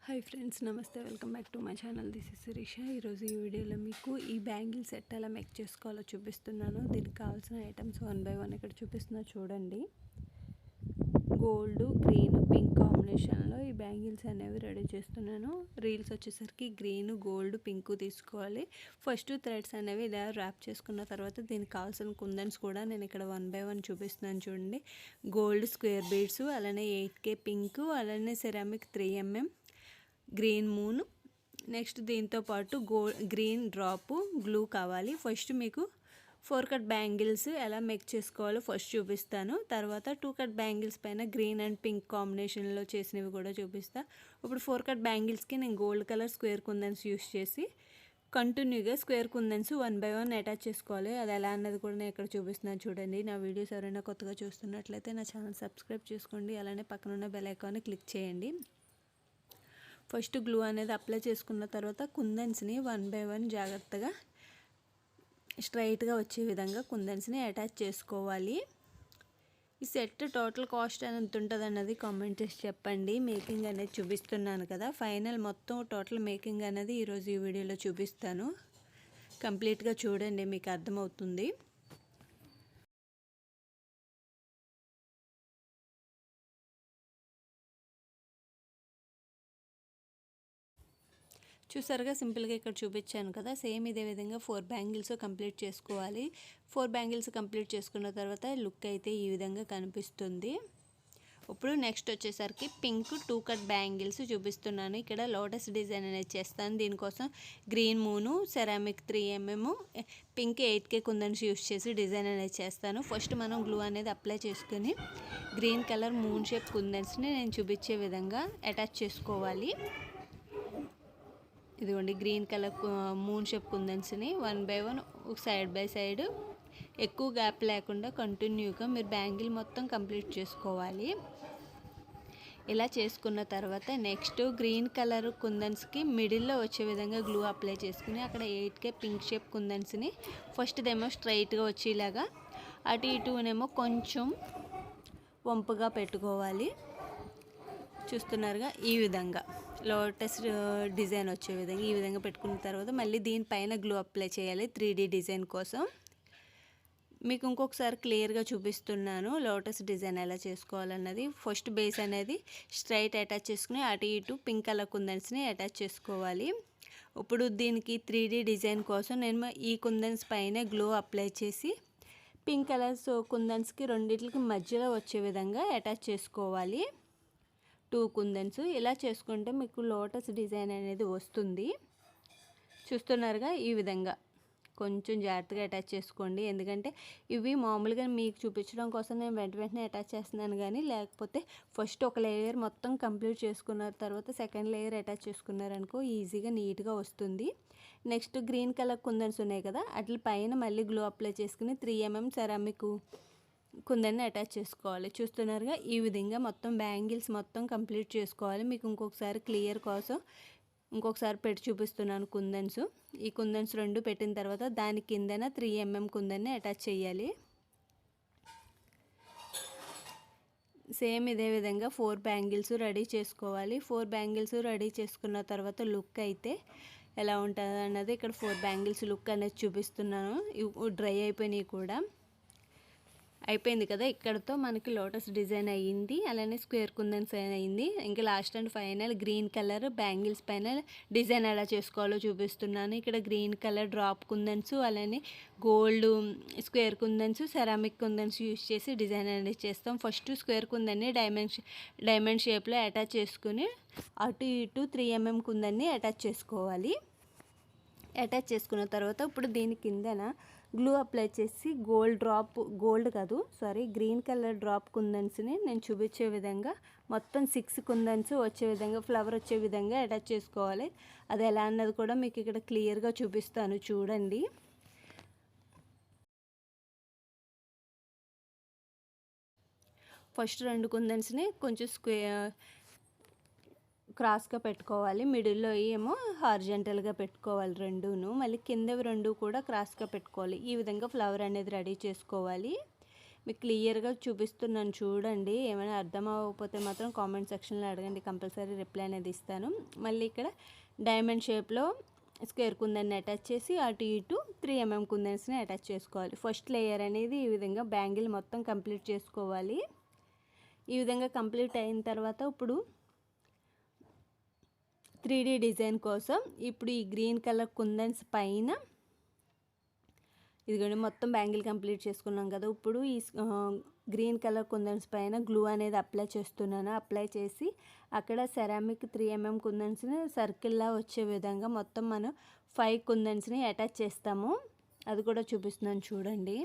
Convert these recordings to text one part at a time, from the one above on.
Hi friends, నమస్తే. Welcome back to my channel. This is Shirisha. ఈరోజు ఈ వీడియోలో మీకు ఈ బ్యాంగిల్ సెట్ ఎలా మేక్ చేసుకోవాలో చూపిస్తున్నాను. దీనికి కావాల్సిన ఐటమ్స్ 1 బై 1 ఇక్కడ చూపిస్తున్నా చూడండి. గోల్డ్, గ్రీన్, పింక్ కాంబినేషన్లో ఈ బ్యాంగిల్స్ అనేవి రెడీ చేస్తున్నాను. రీల్స్ వచ్చేసరికి గ్రీన్, గోల్డ్, పింక్ తీసుకోవాలి. ఫస్ట్ థ్రెడ్స్ అనేవి ఇలా ర్యాప్ చేసుకున్న తర్వాత దీనికి కావాల్సిన కుందన్స్ కూడా నేను ఇక్కడ 1 బై 1 చూపిస్తున్నాను చూడండి. గోల్డ్ స్క్వేర్ బీడ్స్, అలానే 8K పింక్, అలానే ceramic 3mm, green moon, next దీంతో పాటు గ్రీన్ డ్రాప్ గ్లూ కావాలి. ఫస్ట్ మీకు 4 కట్ బ్యాంగిల్స్ ఎలా మేక్ చేసుకోవాలో ఫస్ట్ చూపిస్తాను. తర్వాత 2 కట్ బ్యాంగిల్స్ పైన గ్రీన్ అండ్ పింక్ కాంబినేషన్లో చేసినవి కూడా చూపిస్తా. ఇప్పుడు 4 కట్ బ్యాంగిల్స్కి నేను గోల్డ్ కలర్ స్క్వేర్ కుందన్స్ యూస్ చేసి కంటిన్యూగా స్క్వేర్ కుందన్స్ 1 బై 1 అటాచ్ చేసుకోవాలి. అది ఎలా అన్నది కూడా నేను ఇక్కడ చూపిస్తున్నాను చూడండి. నా వీడియోస్ ఎవరైనా కొత్తగా చూస్తున్నట్లయితే నా ఛానల్ సబ్స్క్రైబ్ చేసుకోండి, అలానే పక్కనున్న బెల్ ఐకాన్ని క్లిక్ చేయండి. ఫస్ట్ గ్లూ అనేది అప్లై చేసుకున్న తర్వాత కుందన్స్ని 1 బై 1 జాగ్రత్తగా స్ట్రైట్గా వచ్చే విధంగా కుందన్స్ని అటాచ్ చేసుకోవాలి. ఈ సెట్ టోటల్ కాస్ట్ ఎంత ఉంటుంది అన్నది కామెంట్ చేసి చెప్పండి. మేకింగ్ అనేది చూపిస్తున్నాను కదా, ఫైనల్ మొత్తం టోటల్ మేకింగ్ అనేది ఈరోజు ఈ వీడియోలో చూపిస్తాను. కంప్లీట్గా చూడండి, మీకు అర్థమవుతుంది. చూసారుగా, సింపుల్గా ఇక్కడ చూపించాను కదా, సేమ్ ఇదే విధంగా 4 బ్యాంగిల్స్ కంప్లీట్ చేసుకోవాలి. 4 బ్యాంగిల్స్ కంప్లీట్ చేసుకున్న తర్వాత లుక్ అయితే ఈ విధంగా కనిపిస్తుంది. ఇప్పుడు నెక్స్ట్ వచ్చేసరికి పింక్ 2 కట్ బ్యాంగిల్స్ చూపిస్తున్నాను. ఇక్కడ లోటస్ డిజైన్ అనేది చేస్తాను. దీనికోసం green moon, ceramic 3mm, pink 8K kundans use చేసి డిజైన్ అనేది చేస్తాను. ఫస్ట్ మనం గ్లూ అనేది అప్లై చేసుకుని గ్రీన్ కలర్ మూన్ షేప్ కుందన్స్ని నేను చూపించే విధంగా అటాచ్ చేసుకోవాలి. ఇదిగోండి, గ్రీన్ కలర్ మూన్ షేప్ కుందన్స్ని 1 బై 1 సైడ్ బై సైడ్ ఎక్కువ గ్యాప్ లేకుండా కంటిన్యూగా మీరు బ్యాంగిల్ మొత్తం కంప్లీట్ చేసుకోవాలి. ఇలా చేసుకున్న తర్వాత నెక్స్ట్ గ్రీన్ కలర్ కుందన్స్కి మిడిల్లో వచ్చే విధంగా గ్లూ అప్లై చేసుకుని అక్కడ 8K పింక్ షేప్ కుందన్స్ని ఫస్ట్ దేమో స్ట్రైట్గా వచ్చేలాగా, అటు ఇటునేమో కొంచెం వంపుగా పెట్టుకోవాలి. చూస్తున్నారుగా, ఈ విధంగా లోటస్ డిజైన్ వచ్చే విధంగా ఈ విధంగా పెట్టుకున్న తర్వాత మళ్ళీ దీనిపైన గ్లూ అప్లై చేయాలి 3D డిజైన్ కోసం. మీకు ఇంకొకసారి క్లియర్గా చూపిస్తున్నాను లోటస్ డిజైన్ ఎలా చేసుకోవాలన్నది. ఫస్ట్ బేస్ అనేది స్ట్రైట్ అటాచ్ చేసుకుని అటు ఇటు పింక్ కలర్ కుందన్స్ని అటాచ్ చేసుకోవాలి. ఇప్పుడు దీనికి 3D డిజైన్ కోసం నేను ఈ కుందన్స్ పైన గ్లూ అప్లై చేసి పింక్ కలర్స్ కుందన్స్కి రెండింటికి మధ్యలో వచ్చే విధంగా అటాచ్ చేసుకోవాలి 2 కుందన్స్. ఇలా చేసుకుంటే మీకు లోటస్ డిజైన్ అనేది వస్తుంది. చూస్తున్నారుగా, ఈ విధంగా కొంచెం జాగ్రత్తగా అటాచ్ చేసుకోండి. ఎందుకంటే ఇవి మామూలుగా మీకు చూపించడం కోసం నేను వెంటనే అటాచ్ చేస్తున్నాను, కానీ లేకపోతే ఫస్ట్ ఒక లేయర్ మొత్తం కంప్లీట్ చేసుకున్న తర్వాత సెకండ్ లేయర్ అటాచ్ చేసుకున్నారనుకో ఈజీగా నీట్గా వస్తుంది. నెక్స్ట్ గ్రీన్ కలర్ కుందన్స్ ఉన్నాయి కదా, వాటి పైన మళ్ళీ గ్లూ అప్లై చేసుకుని 3mm సెరామిక్ కుందన్ని అటాచ్ చేసుకోవాలి. చూస్తున్నారుగా, ఈ విధంగా మొత్తం బ్యాంగిల్స్ మొత్తం కంప్లీట్ చేసుకోవాలి. మీకు ఇంకొకసారి క్లియర్ కోసం ఇంకొకసారి పెట్టి చూపిస్తున్నాను కుందన్స్. ఈ కుందన్స్ 2 పెట్టిన తర్వాత దాని కిందన 3mm కుందన్ని అటాచ్ చేయాలి. సేమ్ ఇదే విధంగా 4 బ్యాంగిల్స్ రెడీ చేసుకోవాలి. 4 బ్యాంగిల్స్ రెడీ చేసుకున్న తర్వాత లుక్ అయితే ఎలా ఉంటుంది అన్నది ఇక్కడ 4 బ్యాంగిల్స్ లుక్ అనేది చూపిస్తున్నాను. డ్రై అయిపోయినాయి కూడా. అయిపోయింది కదా, ఇక్కడతో మనకి లోటస్ డిజైన్ అయ్యింది, అలానే స్క్వేర్ కుందన్స్ అయ్యింది. ఇంకా last and final green colour bangles పైన డిజైన్ ఎలా చేసుకోవాలో చూపిస్తున్నాను. ఇక్కడ గ్రీన్ కలర్ డ్రాప్ కుందన్స్, అలానే గోల్డ్ స్క్వేర్ కుందన్స్, సెరామిక్ కుందన్స్ యూస్ చేసి డిజైన్ అనేది చేస్తాం. ఫస్ట్ స్క్వేర్ కుందన్ని డైమండ్ షేప్లో అటాచ్ చేసుకుని అటు ఇటు 3mm కుందన్ని అటాచ్ చేసుకోవాలి. అటాచ్ చేసుకున్న తర్వాత ఇప్పుడు దీని కిందన గ్లూ అప్లై చేసి గ్రీన్ కలర్ డ్రాప్ కుందన్స్ని నేను చూపించే విధంగా మొత్తం 6 కుందన్స్ వచ్చే విధంగా ఫ్లవర్ వచ్చే విధంగా అటాచ్ చేసుకోవాలి. అది ఎలా అన్నది కూడా మీకు ఇక్కడ క్లియర్గా చూపిస్తాను చూడండి. ఫస్ట్ 2 కుందన్స్ని కొంచెం క్రాస్గా పెట్టుకోవాలి, మిడిల్లో ఏమో హారిజంటల్గా పెట్టుకోవాలి రెండును. మళ్ళీ కిందవి 2 కూడా క్రాస్గా పెట్టుకోవాలి. ఈ విధంగా ఫ్లవర్ అనేది రెడీ చేసుకోవాలి. మీకు క్లియర్గా చూపిస్తున్నాను చూడండి. ఏమైనా అర్థం అవ్వకపోతే మాత్రం కామెంట్ సెక్షన్లో అడగండి, కంపల్సరీ రిప్లై అనేది ఇస్తాను. మళ్ళీ ఇక్కడ డైమండ్ షేప్లో స్క్వేర్ కుందన్ని అటాచ్ చేసి అటు ఇటు 3 mm కుందన్స్ని అటాచ్ చేసుకోవాలి. ఫస్ట్ లేయర్ అనేది ఈ విధంగా బ్యాంగిల్ మొత్తం కంప్లీట్ చేసుకోవాలి. ఈ విధంగా కంప్లీట్ అయిన తర్వాత ఇప్పుడు 3D డిజైన్ కోసం ఇప్పుడు ఈ గ్రీన్ కలర్ కుందన్స్ పైన ఇదిగోండి మొత్తం బ్యాంగిల్ కంప్లీట్ చేసుకున్నాం కదా. ఇప్పుడు ఈ గ్రీన్ కలర్ కుందన్స్ పైన గ్లూ అనేది అప్లై చేస్తున్నాను. అప్లై చేసి అక్కడ సెరామిక్ 3 mm కుందన్స్ని సర్కిల్లా వచ్చే విధంగా మొత్తం మనం 5 కుందన్స్ని అటాచ్ చేస్తాము. అది కూడా చూపిస్తున్నాను చూడండి.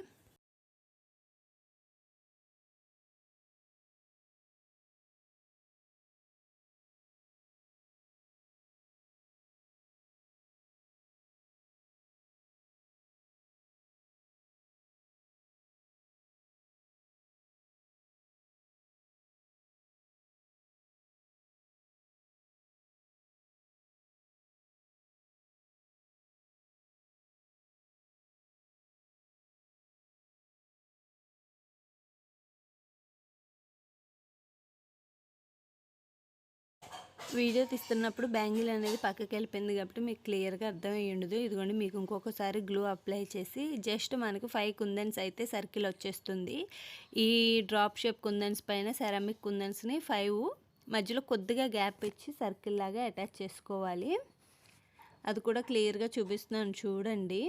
వీడియో తీస్తున్నప్పుడు బ్యాంగిల్ అనేది పక్కకి వెళ్ళిపోయింది కాబట్టి మీకు క్లియర్గా అర్థమై ఉండదు. ఇదిగోండి మీకు ఇంకొకసారి గ్లూ అప్లై చేసి జస్ట్ మనకు 5 కుందన్స్ అయితే సర్కిల్ వచ్చేస్తుంది. ఈ డ్రాప్ షేప్ కుందన్స్ పైన సెరామిక్ కుందన్స్ని 5 మధ్యలో కొద్దిగా గ్యాప్ ఇచ్చి సర్కిల్ లాగా అటాచ్ చేసుకోవాలి. అది కూడా క్లియర్గా చూపిస్తున్నాను చూడండి.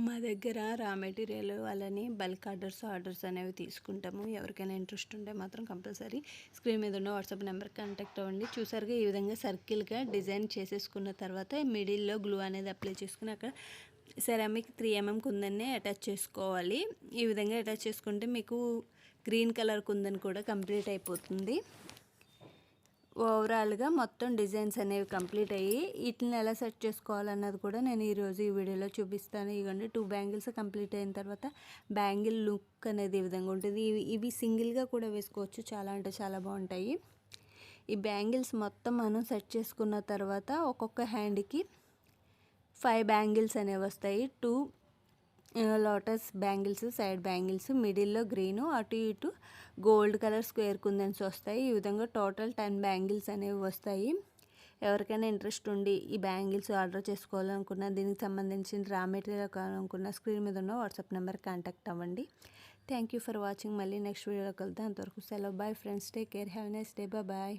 మా దగ్గర రా మెటీరియల్ వాళ్ళని బల్క్ ఆర్డర్స్ అనేవి తీసుకుంటాము. ఎవరికైనా ఇంట్రెస్ట్ ఉంటే మాత్రం కంపల్సరీ స్క్రీన్ మీద ఉన్న వాట్సాప్ నెంబర్కి కాంటాక్ట్ అవ్వండి. చూసారుగా ఈ విధంగా సర్కిల్గా డిజైన్ చేసేసుకున్న తర్వాత మిడిల్లో గ్లూ అనేది అప్లై చేసుకుని అక్కడ సెరామిక్ 3 mm కుందన్నే అటాచ్ చేసుకోవాలి. ఈ విధంగా అటాచ్ చేసుకుంటే మీకు గ్రీన్ కలర్ కుందన్ కూడా కంప్లీట్ అయిపోతుంది. ఓవరాల్గా మొత్తం డిజైన్స్ అనేవి కంప్లీట్ అయ్యి వీటిని ఎలా సెట్ చేసుకోవాలన్నది కూడా నేను ఈరోజు ఈ వీడియోలో చూపిస్తాను. ఇవన్నీ 2 బ్యాంగిల్స్ కంప్లీట్ అయిన తర్వాత బ్యాంగిల్ లుక్ అనేది ఈ విధంగా ఉంటుంది. ఇవి సింగిల్గా కూడా వేసుకోవచ్చు, చాలా అంటే చాలా బాగుంటాయి. ఈ బ్యాంగిల్స్ మొత్తం మనం సెట్ చేసుకున్న తర్వాత ఒక్కొక్క హ్యాండ్కి 5 బ్యాంగిల్స్ అనేవి వస్తాయి. 2 లోటస్ బ్యాంగిల్స్, సైడ్ బ్యాంగిల్స్, మిడిల్లో గ్రీను, అటు ఇటు గోల్డ్ కలర్ స్క్వేర్ కుందన్స్ వస్తాయి. ఈ విధంగా టోటల్ 10 బ్యాంగిల్స్ అనేవి వస్తాయి. ఎవరికైనా ఇంట్రెస్ట్ ఉండి ఈ బ్యాంగిల్స్ ఆర్డర్ చేసుకోవాలనుకున్నా, దీనికి సంబంధించిన రా మెటీరియల్ కావాలనుకున్న స్క్రీన్ మీద ఉన్న వాట్సాప్ నెంబర్ కాంటాక్ట్ అవ్వండి. Thank you for watching. మళ్ళీ నెక్స్ట్ వీడియోలో కలుద్దాం. అంతవరకు సెలవు. Bye friends, take care, have a nice day, bye.